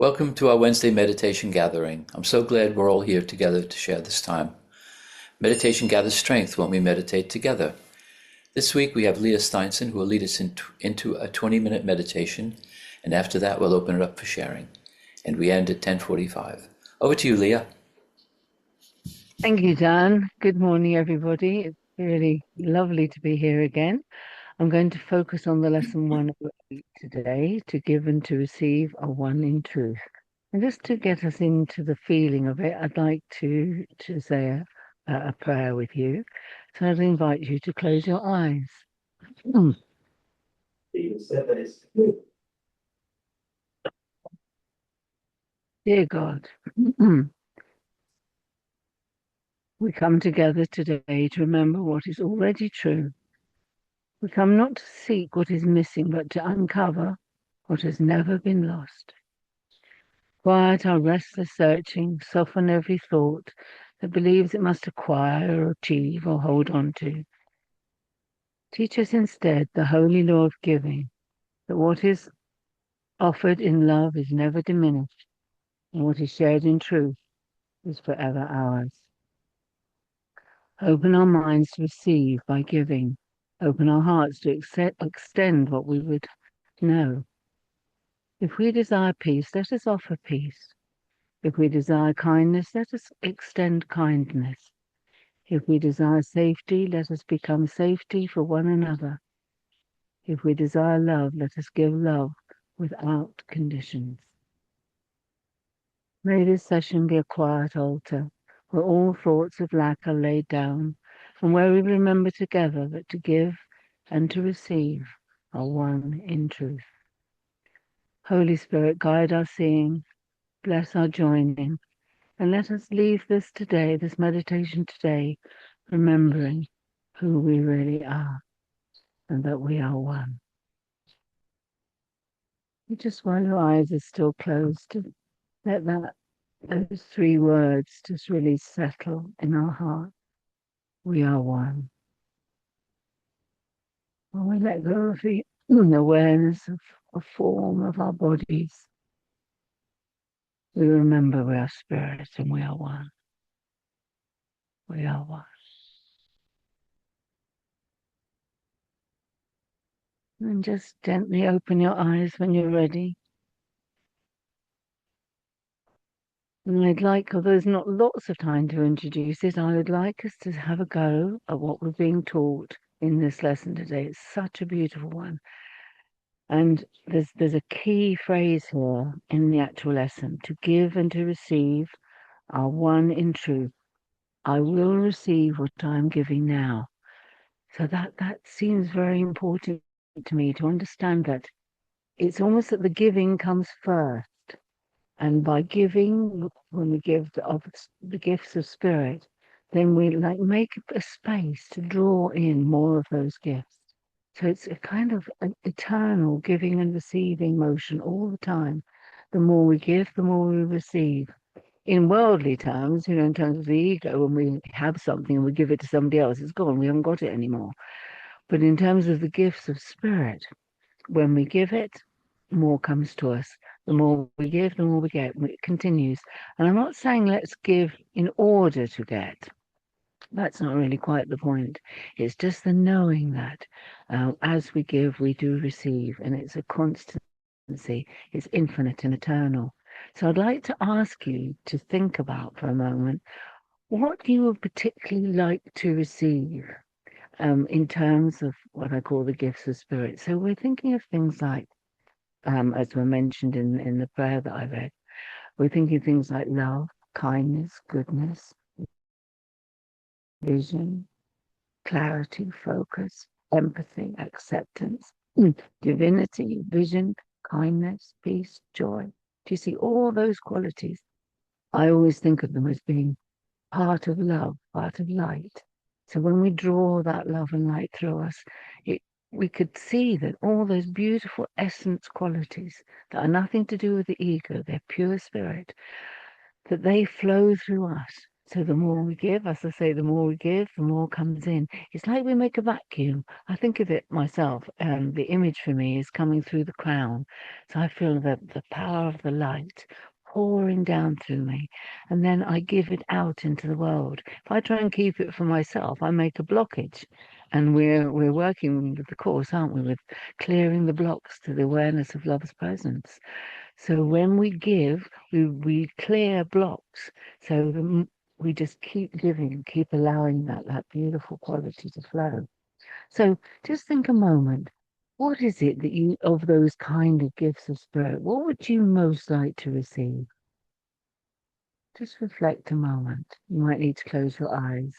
Welcome to our Wednesday meditation gathering. I'm so glad we're all here together to share this time. Meditation gathers strength when we meditate together. This week we have Leah Steinson who will lead us into a 20-minute meditation, and after that we'll open it up for sharing. And we end at 10:45. Over to you, Leah. Thank you, Dan. Good morning, everybody. It's really lovely to be here again. I'm going to focus on the lesson 108 today, to give and to receive are one in truth. And just to get us into the feeling of it, I'd like to say a prayer with you. So I'd invite you to close your eyes. Dear God, we come together today to remember what is already true. We come not to seek what is missing, but to uncover what has never been lost. Quiet our restless searching, soften every thought that believes it must acquire or achieve or hold on to. Teach us instead the holy law of giving, that what is offered in love is never diminished, and what is shared in truth is forever ours. Open our minds to receive by giving. Open our hearts to extend what we would know. If we desire peace, let us offer peace. If we desire kindness, let us extend kindness. If we desire safety, let us become safety for one another. If we desire love, let us give love without conditions. May this session be a quiet altar where all thoughts of lack are laid down, and where we remember together that to give and to receive are one in truth. Holy Spirit, guide our seeing, bless our joining, and let us leave this meditation today, remembering who we really are and that we are one. Just while your eyes are still closed, to let those three words just really settle in our heart. We are one. When we let go of the awareness of a form of our bodies, we remember we are spirit and we are one. We are one. And just gently open your eyes when you're ready. And I'd like, although there's not lots of time to introduce it, I would like us to have a go at what we're being taught in this lesson today. It's such a beautiful one. And there's a key phrase here in the actual lesson: to give and to receive are one in truth. I will receive what I'm giving now. So that seems very important to me, to understand that it's almost that the giving comes first. And by giving, when we give the gifts of spirit, then we make a space to draw in more of those gifts. So it's a kind of an eternal giving and receiving motion all the time. The more we give, the more we receive. In worldly terms, in terms of the ego, when we have something and we give it to somebody else, it's gone. We haven't got it anymore. But in terms of the gifts of spirit, when we give it, more comes to us. The more we give, the more we get. It continues. And I'm not saying let's give in order to get. That's not really quite the point. It's just the knowing that as we give, we do receive. And it's a constancy. It's infinite and eternal. So I'd like to ask you to think about for a moment, what do you would particularly like to receive in terms of what I call the gifts of spirit? So we're thinking of things like, as were mentioned in the prayer that I read, we're thinking things like love, kindness, goodness, vision, clarity, focus, empathy, acceptance, divinity, vision, kindness, peace, joy. Do you see all those qualities? I always think of them as being part of love, part of light. So when we draw that love and light through us, we could see that all those beautiful essence qualities that are nothing to do with the ego, they're pure spirit, that they flow through us So the more we give, as I say, the more we give, the more comes in. It's like we make a vacuum. I think of it myself. The image for me is coming through the crown. So I feel the power of the light pouring down through me. And then I give it out into the world. If I try and keep it for myself, I make a blockage. And we're working with the course, aren't we? With clearing the blocks to the awareness of love's presence. So when we give, we clear blocks. So we just keep giving, keep allowing that beautiful quality to flow. So just think a moment. What is it that you, of those kind of gifts of spirit, what would you most like to receive? Just reflect a moment. You might need to close your eyes.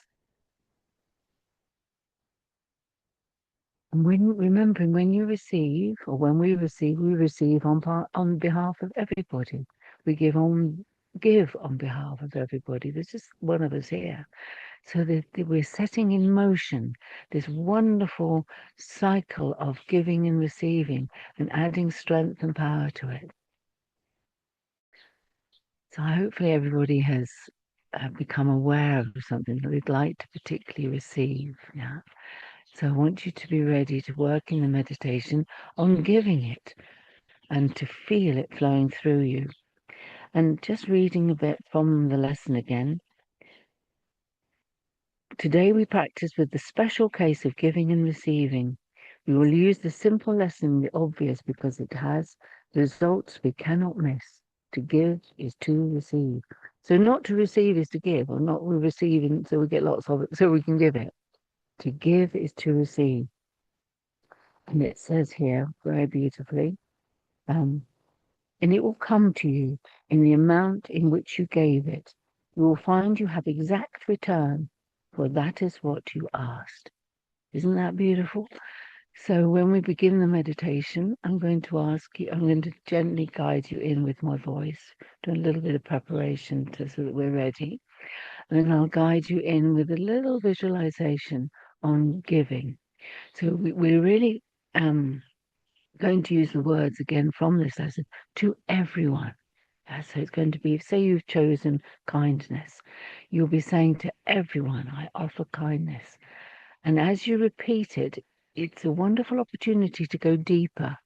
And remembering when you receive, or when we receive on behalf of everybody. We give on behalf of everybody. There's just one of us here. So that we're setting in motion this wonderful cycle of giving and receiving and adding strength and power to it. So hopefully everybody has become aware of something that they'd like to particularly receive. Yeah. So I want you to be ready to work in the meditation on giving it and to feel it flowing through you. And just reading a bit from the lesson again. Today we practice with the special case of giving and receiving. We will use the simple lesson, the obvious, because it has results we cannot miss. To give is to receive. So not to receive is to give, or not we're receiving so we get lots of it so we can give it. To give is to receive. And it says here very beautifully, and it will come to you in the amount in which you gave it. You will find you have exact return, for that is what you asked. Isn't that beautiful? So when we begin the meditation, I'm going to gently guide you in with my voice, do a little bit of preparation so that we're ready. And then I'll guide you in with a little visualization on giving. So we're really going to use the words again from this lesson to everyone. So it's going to be, say you've chosen kindness, you'll be saying to everyone, I offer kindness. And as you repeat it, it's a wonderful opportunity to go deeper.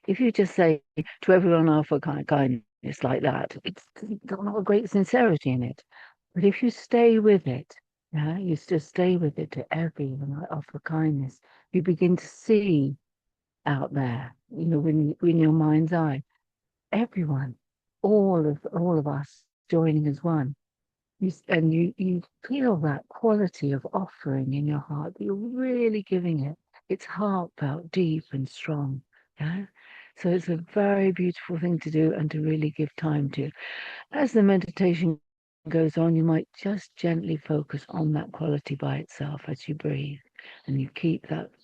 If you just say to everyone, I offer kindness like that, it's got not a great sincerity in it. But if you stay with it, yeah, you just stay with it to everyone, I offer kindness, you begin to see out there, in your mind's eye, everyone, all of us joining as one. You feel that quality of offering in your heart that you're really giving it. It's heartfelt, deep and strong. Yeah. So it's a very beautiful thing to do and to really give time to. As the meditation goes on, you might just gently focus on that quality by itself as you breathe. And you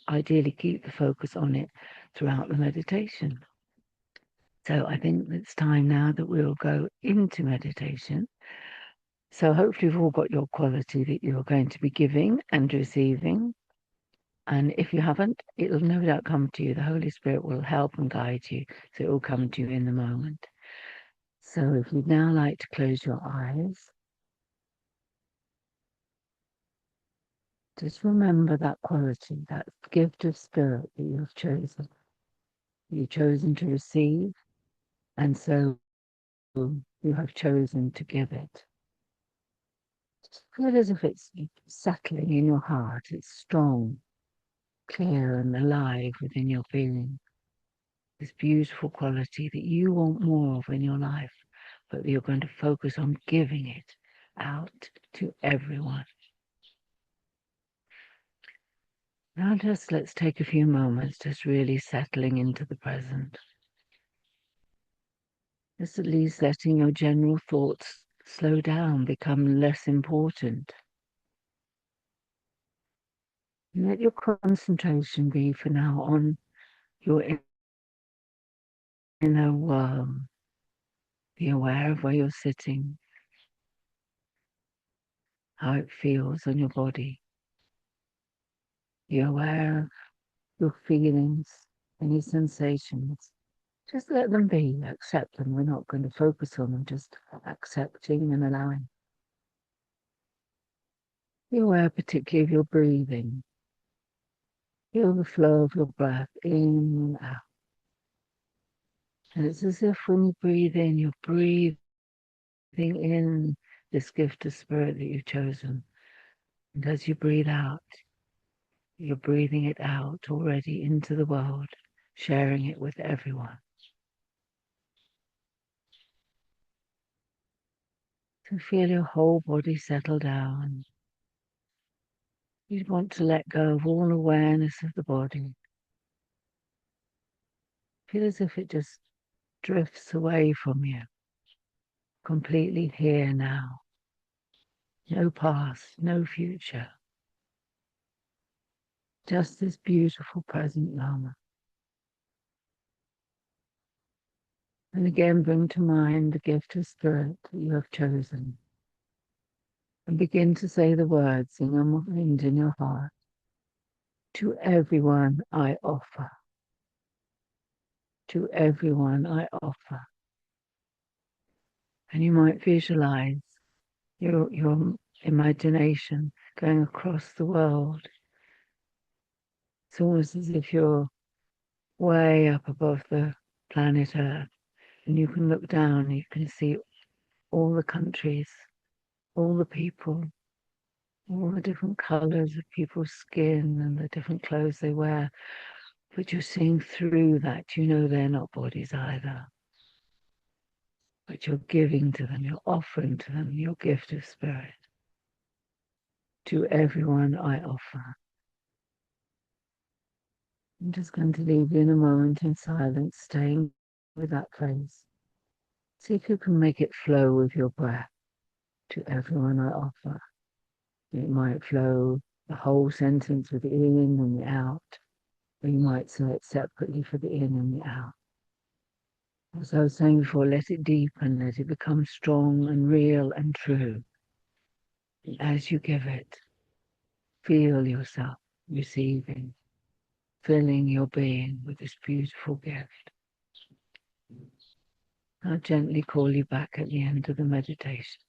ideally keep the focus on it throughout the meditation. So I think it's time now that we'll go into meditation. So hopefully you've all got your quality that you're going to be giving and receiving. And if you haven't, it'll no doubt come to you. The Holy Spirit will help and guide you. So it will come to you in the moment. So if you'd now like to close your eyes, just remember that quality, that gift of spirit that you've chosen. You've chosen to receive, and so you have chosen to give it. Just feel as if it's settling in your heart. It's strong, clear and alive within your feeling. This beautiful quality that you want more of in your life, but that you're going to focus on giving it out to everyone. Now let's take a few moments just really settling into the present. Just at least letting your general thoughts slow down, become less important. And let your concentration be for now on your inner world. Be aware of where you're sitting, how it feels on your body. Be aware of your feelings, any sensations. Just let them be, accept them. We're not going to focus on them, just accepting and allowing. Be aware particularly of your breathing. Feel the flow of your breath in and out. And it's as if when you breathe in, you're breathing in this gift of spirit that you've chosen. And as you breathe out, you're breathing it out already into the world, sharing it with everyone. So feel your whole body settle down. You'd want to let go of all awareness of the body. Feel as if it just drifts away from you, completely here now. No past, no future. Just this beautiful present moment. And again, bring to mind the gift of spirit that you have chosen. And begin to say the words in your mind, in your heart. To everyone I offer. To everyone I offer. And you might visualize your imagination going across the world. It's almost as if you're way up above the planet Earth and you can look down and you can see all the countries, all the people, all the different colors of people's skin and the different clothes they wear. But you're seeing through that. You know they're not bodies either. But you're giving to them, you're offering to them your gift of spirit. To everyone I offer. I'm just going to leave you in a moment in silence, staying with that phrase. See if you can make it flow with your breath. To everyone I offer. It might flow the whole sentence with the in and the out, or you might say it separately for the in and the out. As I was saying before, let it deepen, let it become strong and real and true. And as you give it, feel yourself receiving, filling your being with this beautiful gift. I'll gently call you back at the end of the meditation.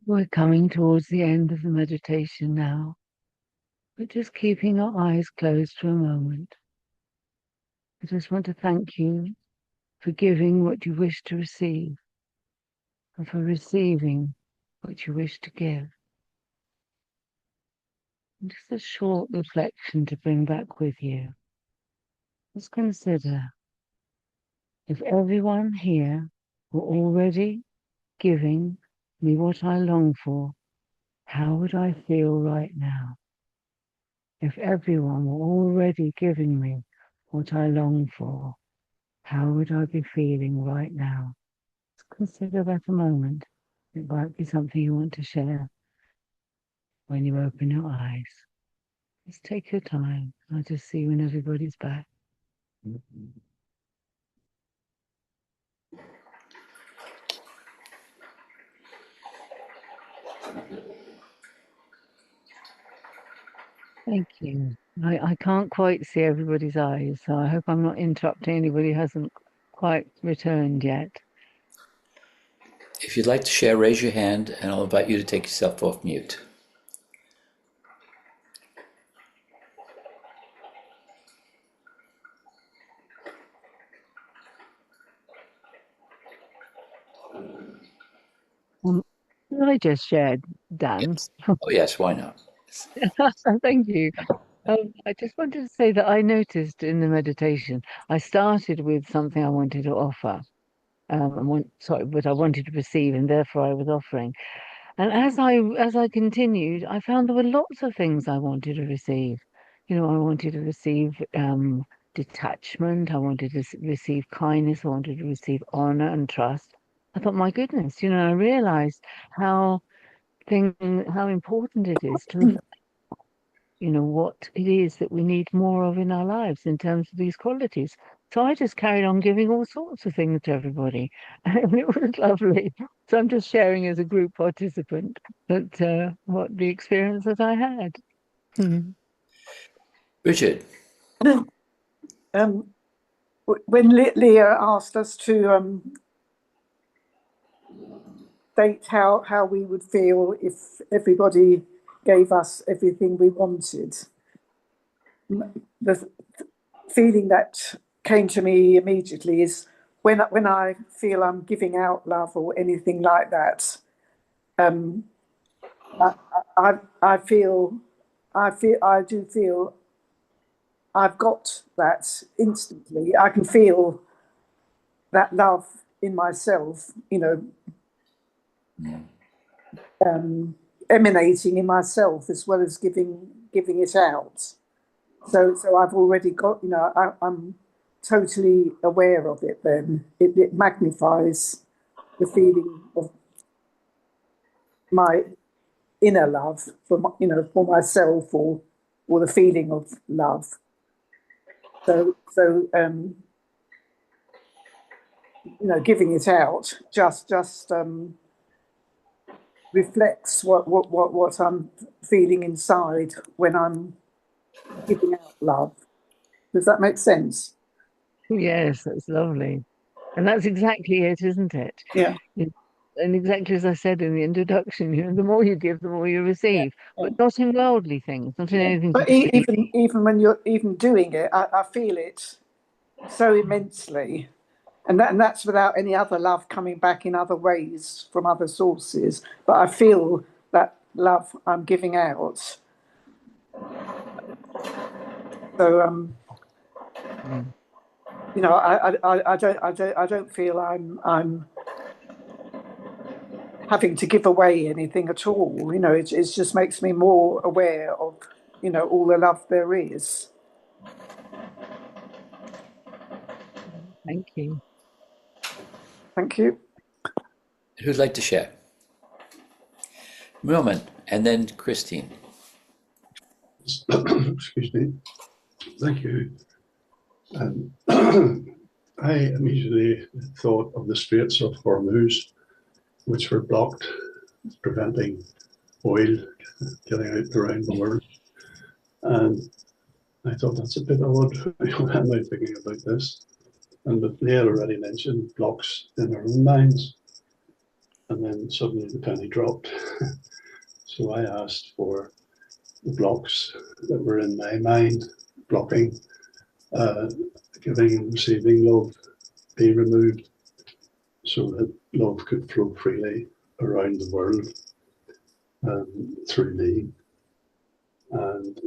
We're coming towards the end of the meditation now, but just keeping our eyes closed for a moment. I just want to thank you for giving what you wish to receive and for receiving what you wish to give. And just a short reflection to bring back with you. Just consider if everyone here were already giving me what I long for, how would I feel right now? If everyone were already giving me what I long for, how would I be feeling right now? Just consider that a moment. It might be something you want to share when you open your eyes. Just take your time. I'll just see when everybody's back. Thank you. I can't quite see everybody's eyes, so I hope I'm not interrupting anybody who hasn't quite returned yet. If you'd like to share, raise your hand and I'll invite you to take yourself off mute. I just shared, Dan. Yes. Oh, yes, why not? Thank you. I just wanted to say that I noticed in the meditation, I started with something I wanted to offer, but I wanted to receive, and therefore I was offering. And as I continued, I found there were lots of things I wanted to receive. You know, I wanted to receive detachment. I wanted to receive kindness. I wanted to receive honor and trust. I thought, my goodness, I realized how how important it is to what it is that we need more of in our lives in terms of these qualities. So I just carried on giving all sorts of things to everybody, and it was lovely. So I'm just sharing as a group participant what the experience that I had. Richard. When Leah asked us to state how we would feel if everybody gave us everything we wanted, the feeling that came to me immediately is when I feel I'm giving out love or anything like that, I do feel I've got that instantly. I can feel that love in myself, emanating in myself as well as giving it out. So I've already got, I'm totally aware of it. Then it magnifies the feeling of my inner love for myself, or the feeling of love. So giving it out just reflects what I'm feeling inside when I'm giving out love. Does that make sense? Yes, that's lovely. And that's exactly it, isn't it? Yeah. And exactly as I said in the introduction, the more you give, the more you receive, Yeah. but not in worldly things, not in anything to But do with even when you're even doing it, I feel it so immensely, and that's without any other love coming back in other ways from other sources. But I feel that love I'm giving out. So Mm. I don't feel I'm having to give away anything at all. It just makes me more aware of all the love there is. Thank you. Thank you. Who'd like to share? Roman, and then Christine. Excuse me. Thank you. I immediately thought of the Straits of Hormuz, which were blocked, preventing oil getting out around the world. And I thought that's a bit odd. Why am I thinking about this? And Leah already mentioned blocks in our own minds. and then suddenly the penny dropped. So I asked for the blocks that were in my mind, blocking giving and receiving love be removed so that love could flow freely around the world through me. And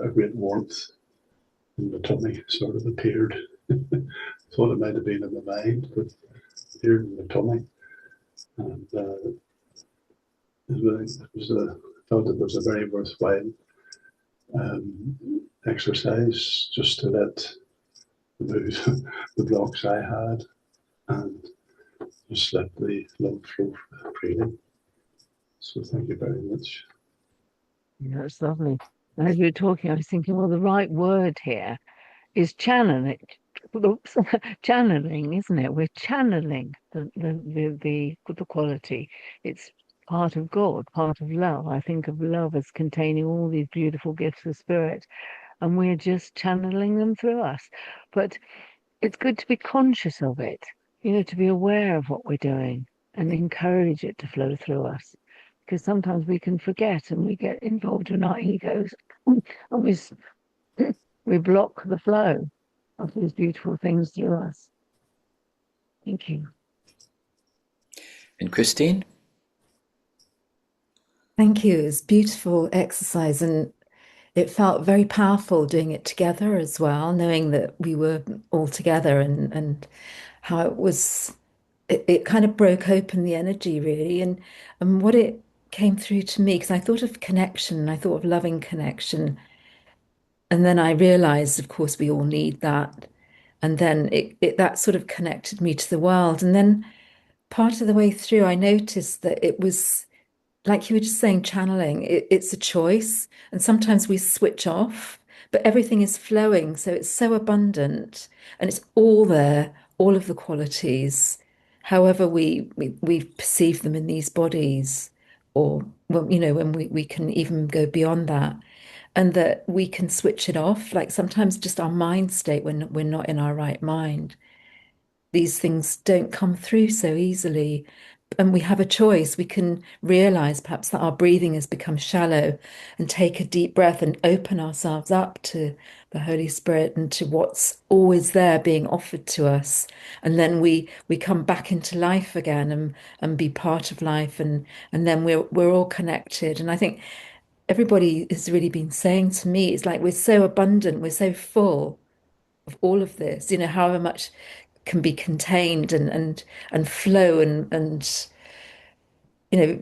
a great warmth in the tummy sort of appeared. Thought it might have been in the mind, but appeared in the tummy. And felt it was a very worthwhile exercise just to let move the blocks I had and just let the love flow freely. So thank you very much. Yeah, that's lovely. As you were talking, I was thinking, well, the right word here is channeling. Oops, channeling, isn't it? We're channeling the quality. It's part of God, part of love. I think of love as containing all these beautiful gifts of spirit, and we're just channeling them through us. But it's good to be conscious of it, to be aware of what we're doing and encourage it to flow through us. Because sometimes we can forget and we get involved in our egos and we block the flow of these beautiful things through us. Thank you. And Christine? Thank you. It's beautiful exercise, and it felt very powerful doing it together as well, knowing that we were all together and how it kind of broke open the energy really, and what it came through to me, because I thought of connection, I thought of loving connection, and then I realized, of course, we all need that, and then it that sort of connected me to the world, and then part of the way through, I noticed that it was like you were just saying, channeling, it's a choice. And sometimes we switch off, but everything is flowing. So it's so abundant and it's all there, all of the qualities, however we perceive them in these bodies, or when we can even go beyond that. And that we can switch it off, like sometimes just our mind state when we're not in our right mind. These things don't come through so easily. And we have a choice. We can realize perhaps that our breathing has become shallow and take a deep breath and open ourselves up to the Holy Spirit and to what's always there being offered to us. And then we come back into life again and be part of life, and then we're all connected. And I think everybody has really been saying to me, it's like we're so abundant, we're so full of all of this, however much can be contained and flow and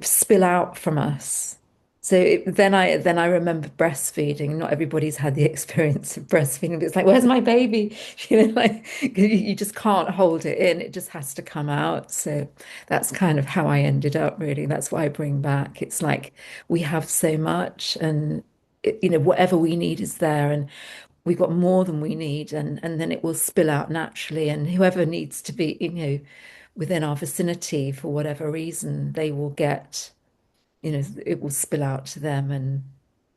spill out from us. So then I remember breastfeeding. Not everybody's had the experience of breastfeeding, but it's like, where's my baby? Like you just can't hold it in. It just has to come out. So that's kind of how I ended up, really. That's what I bring back. It's like we have so much, and whatever we need is there, and we've got more than we need, and then it will spill out naturally. And whoever needs to be, within our vicinity for whatever reason, they will get, it will spill out to them and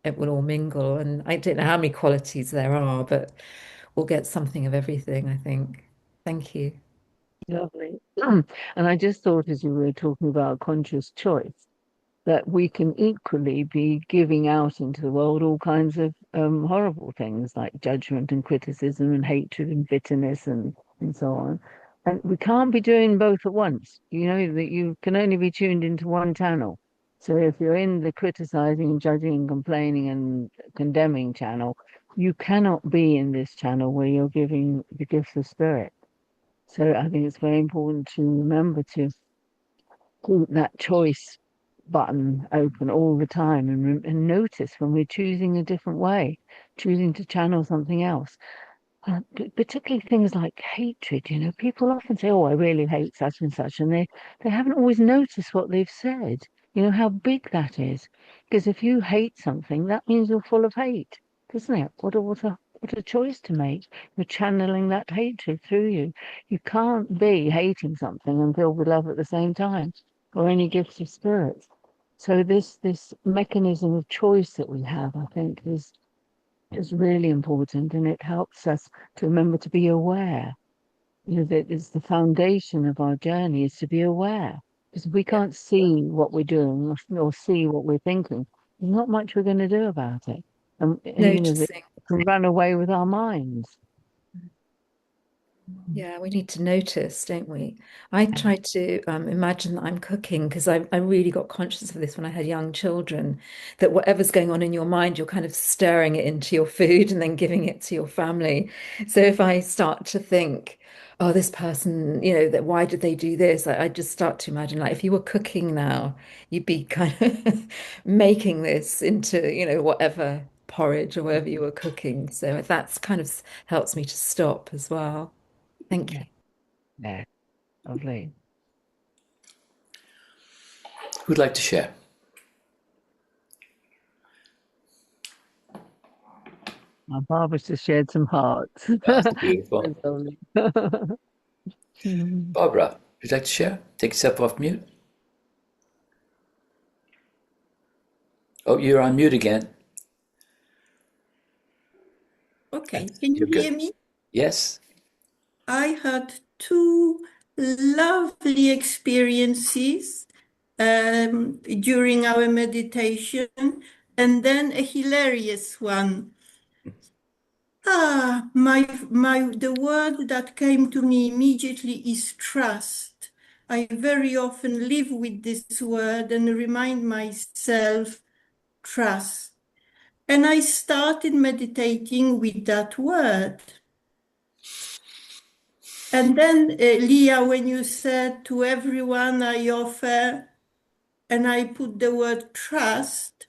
it will all mingle. And I don't know how many qualities there are, but we'll get something of everything, I think. Thank you. Lovely. And I just thought, as you were talking about conscious choice, that we can equally be giving out into the world all kinds of horrible things like judgment and criticism and hatred and bitterness and so on. And we can't be doing both at once. You know that you can only be tuned into one channel. So if you're in the criticizing and judging and complaining and condemning channel, you cannot be in this channel where you're giving the gifts of spirit. So I think it's very important to remember to keep that choice button open all the time and notice when we're choosing a different way, choosing to channel something else. Particularly things like hatred, people often say, oh, I really hate such and such, and they haven't always noticed what they've said, how big that is. Because if you hate something, that means you're full of hate, doesn't it? What a choice to make. You're channeling that hatred through you. You can't be hating something and filled with love at the same time, or any gifts of spirit. So this mechanism of choice that we have, I think, is really important, and it helps us to remember to be aware. That is the foundation of our journey, is to be aware Because we can't see what we're doing or see what we're thinking, there's not much we're going to do about it. And it Noticing. can run away with our minds. Yeah, we need to notice, don't we? I try to imagine that I'm cooking because I really got conscious of this when I had young children, that whatever's going on in your mind, you're kind of stirring it into your food and then giving it to your family. So if I start to think, oh, this person, that why did they do this? I just start to imagine like if you were cooking now, you'd be kind of making this into, whatever porridge or whatever you were cooking. So that's kind of helps me to stop as well. Thank Yeah, you. yeah, lovely. Who'd like to share? Barbara's just shared some hearts. That's beautiful. That's lovely. Barbara, would you like to share? Take yourself off mute. Oh, you're on mute again. Okay, can you You're good. hear me? Yes. I had two lovely experiences during our meditation, and then a hilarious one. The word that came to me immediately is trust. I very often live with this word and remind myself trust. And I started meditating with that word. And then, Leah, when you said to everyone I offer, and I put the word trust,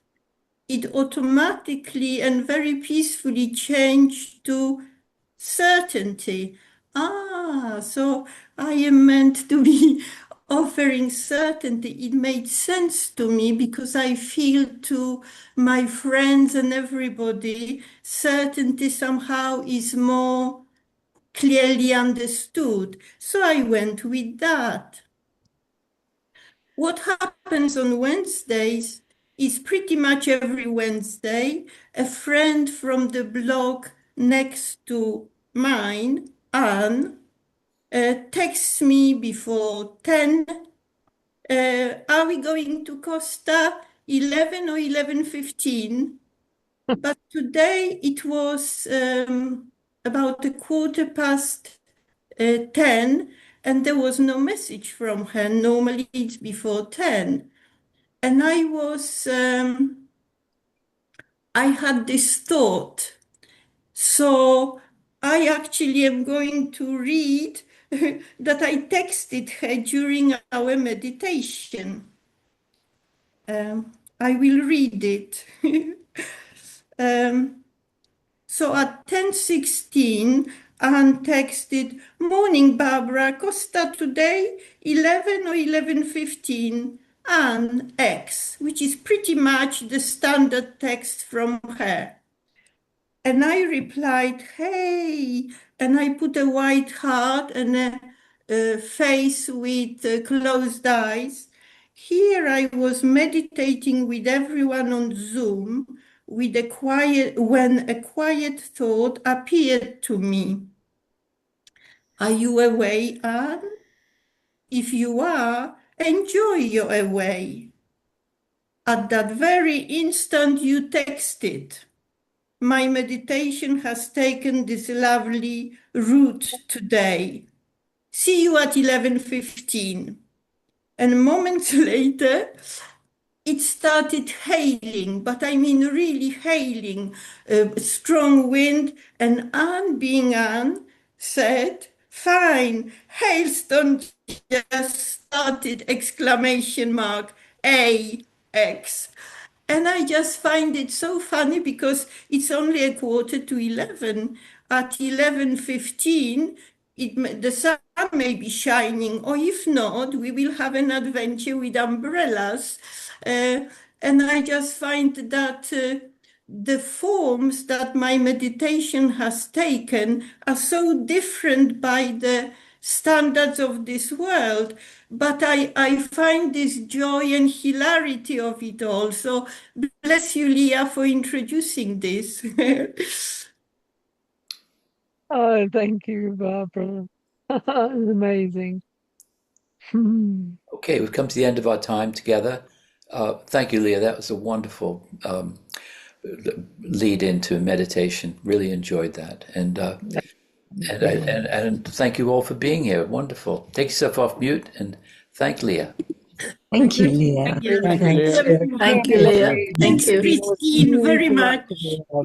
it automatically and very peacefully changed to certainty. So I am meant to be offering certainty. It made sense to me because I feel to my friends and everybody, certainty somehow is more clearly understood. So I went with that. What happens on Wednesdays is pretty much every Wednesday, a friend from the block next to mine, Anne, texts me before 10. Are we going to Costa 11 or 11:15? But today it was about a quarter past 10, and there was no message from her. Normally it's before 10. And I had this thought. So I actually am going to read that I texted her during our meditation. I will read it. um, So at 10:16, Anne texted, "Morning, Barbara. Costa today, 11 or 11:15. Anne X," which is pretty much the standard text from her. And I replied, "Hey," and I put a white heart and a face with closed eyes. Here I was meditating with everyone on Zoom with when a quiet thought appeared to me. Are you away, Anne? If you are, enjoy your away. At that very instant you texted. My meditation has taken this lovely route today. See you at 11:15. And moments later, it started hailing, but I mean really hailing, strong wind. And Anne, being Anne, said, "Fine, hailstone just started!" Exclamation mark, AX. And I just find it so funny because it's only a quarter to 11. At 11:15, the sun may be shining, or if not, we will have an adventure with umbrellas. Uh, and I just find that the forms that my meditation has taken are so different by the standards of this world. But I find this joy and hilarity of it all. So bless you, Leah, for introducing this. Oh, thank you, Barbara. It's amazing. Okay, we've come to the end of our time together. Thank you, Leah. That was a wonderful lead into meditation. Really enjoyed that. And thank you all for being here. Wonderful. Take yourself off mute and thank Leah. Thank you, Leah. Thank you. Thank you, Leah. Everyone. Thank you, Leah. Thank Thanks, you. Christine, very much.